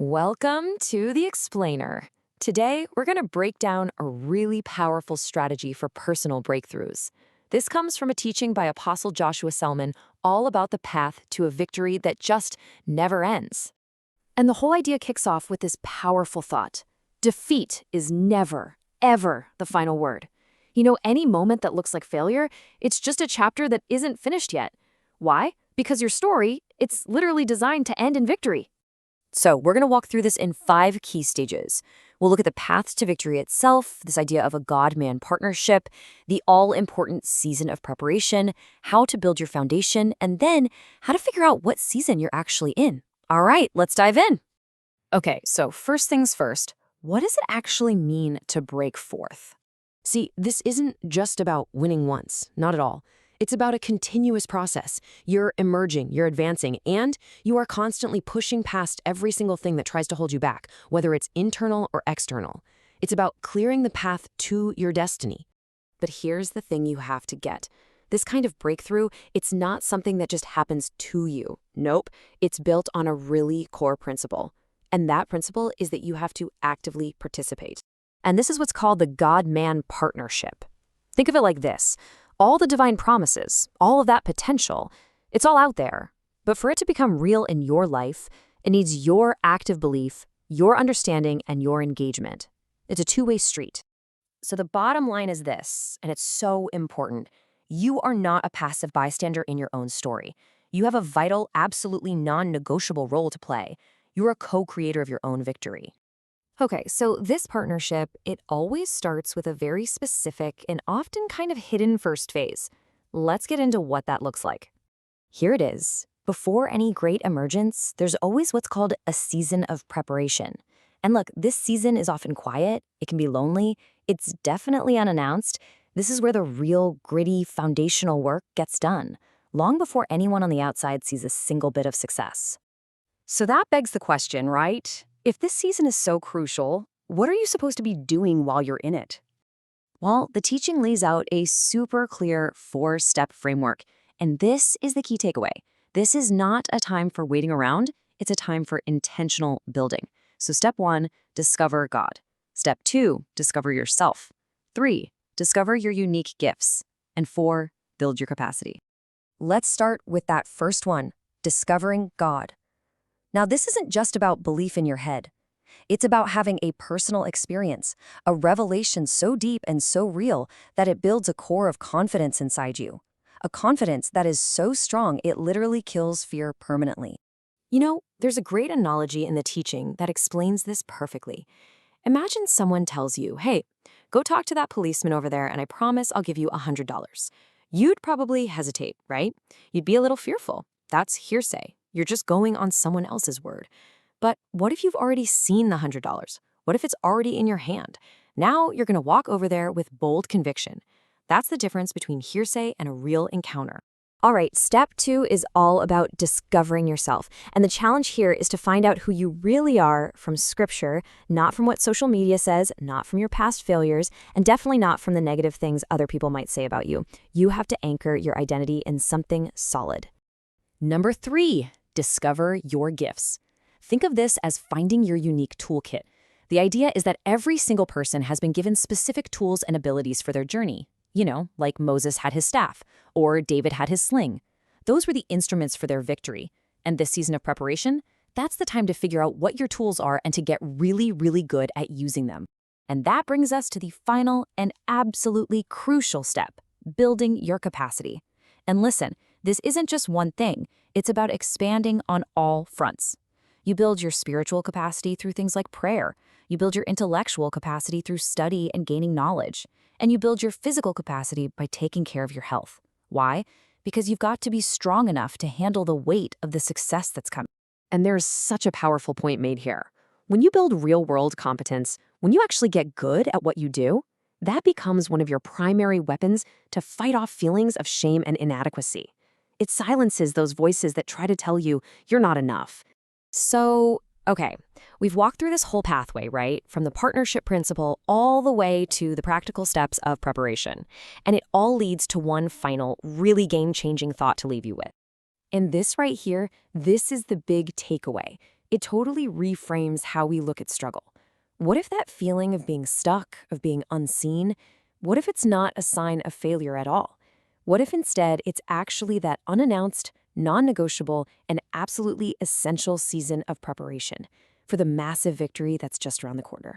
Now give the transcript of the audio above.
Welcome to The Explainer. Today, we're going to break down a really powerful strategy for personal breakthroughs. This comes from a teaching by Apostle Joshua Selman all about the path to a victory that just never ends. And the whole idea kicks off with this powerful thought. Defeat is never, ever the final word. Any moment that looks like failure, it's just a chapter that isn't finished yet. Why? Because your story, it's literally designed to end in victory. So we're going to walk through this in 5 key stages. We'll look at the path to victory itself, this idea of a God-man partnership, the all-important season of preparation, how to build your foundation, and then how to figure out what season you're actually in. All right, let's dive in. Okay, so first things first, what does it actually mean to break forth? See, this isn't just about winning once, not at all. It's about a continuous process. You're emerging, you're advancing, and you are constantly pushing past every single thing that tries to hold you back, whether it's internal or external. It's about clearing the path to your destiny. But here's the thing you have to get. This kind of breakthrough, it's not something that just happens to you. Nope, it's built on a really core principle. And that principle is that you have to actively participate. And this is what's called the God-man partnership. Think of it like this. All the divine promises, all of that potential, it's all out there. But for it to become real in your life, it needs your active belief, your understanding, and your engagement. It's a two-way street. So the bottom line is this, and it's so important. You are not a passive bystander in your own story. You have a vital, absolutely non-negotiable role to play. You're a co-creator of your own victory. Okay, so this partnership, it always starts with a very specific and often kind of hidden first phase. Let's get into what that looks like. Here it is. Before any great emergence, there's always what's called a season of preparation. And look, this season is often quiet, it can be lonely, it's definitely unannounced. This is where the real, gritty, foundational work gets done, long before anyone on the outside sees a single bit of success. So that begs the question, right? If this season is so crucial, what are you supposed to be doing while you're in it? Well, the teaching lays out a super clear 4-step framework, and this is the key takeaway. This is not a time for waiting around, it's a time for intentional building. So step 1, discover God. Step 2, discover yourself. 3, discover your unique gifts. And 4, build your capacity. Let's start with that first one, discovering God. Now, this isn't just about belief in your head. It's about having a personal experience, a revelation so deep and so real that it builds a core of confidence inside you. A confidence that is so strong it literally kills fear permanently. There's a great analogy in the teaching that explains this perfectly. Imagine someone tells you, hey, go talk to that policeman over there and I promise I'll give you $100. You'd probably hesitate, right? You'd be a little fearful. That's hearsay. You're just going on someone else's word. But what if you've already seen the $100? What if it's already in your hand? Now you're going to walk over there with bold conviction. That's the difference between hearsay and a real encounter. All right, step 2 is all about discovering yourself. And the challenge here is to find out who you really are from Scripture, not from what social media says, not from your past failures, and definitely not from the negative things other people might say about you. You have to anchor your identity in something solid. Number 3. Discover your gifts. Think of this as finding your unique toolkit. The idea is that every single person has been given specific tools and abilities for their journey. Like Moses had his staff, or David had his sling. Those were the instruments for their victory. And this season of preparation, that's the time to figure out what your tools are and to get really, really good at using them. And that brings us to the final and absolutely crucial step, building your capacity. And listen, this isn't just one thing. It's about expanding on all fronts. You build your spiritual capacity through things like prayer. You build your intellectual capacity through study and gaining knowledge. And you build your physical capacity by taking care of your health. Why? Because you've got to be strong enough to handle the weight of the success that's coming. And there's such a powerful point made here. When you build real-world competence, when you actually get good at what you do, that becomes one of your primary weapons to fight off feelings of shame and inadequacy. It silences those voices that try to tell you you're not enough. So, okay, we've walked through this whole pathway, right? From the partnership principle all the way to the practical steps of preparation. And it all leads to one final, really game-changing thought to leave you with. And this right here, this is the big takeaway. it totally reframes how we look at struggle. What if that feeling of being stuck, of being unseen, what if it's not a sign of failure at all? What if instead it's actually that unannounced, non negotiable, and absolutely essential season of preparation for the massive victory that's just around the corner?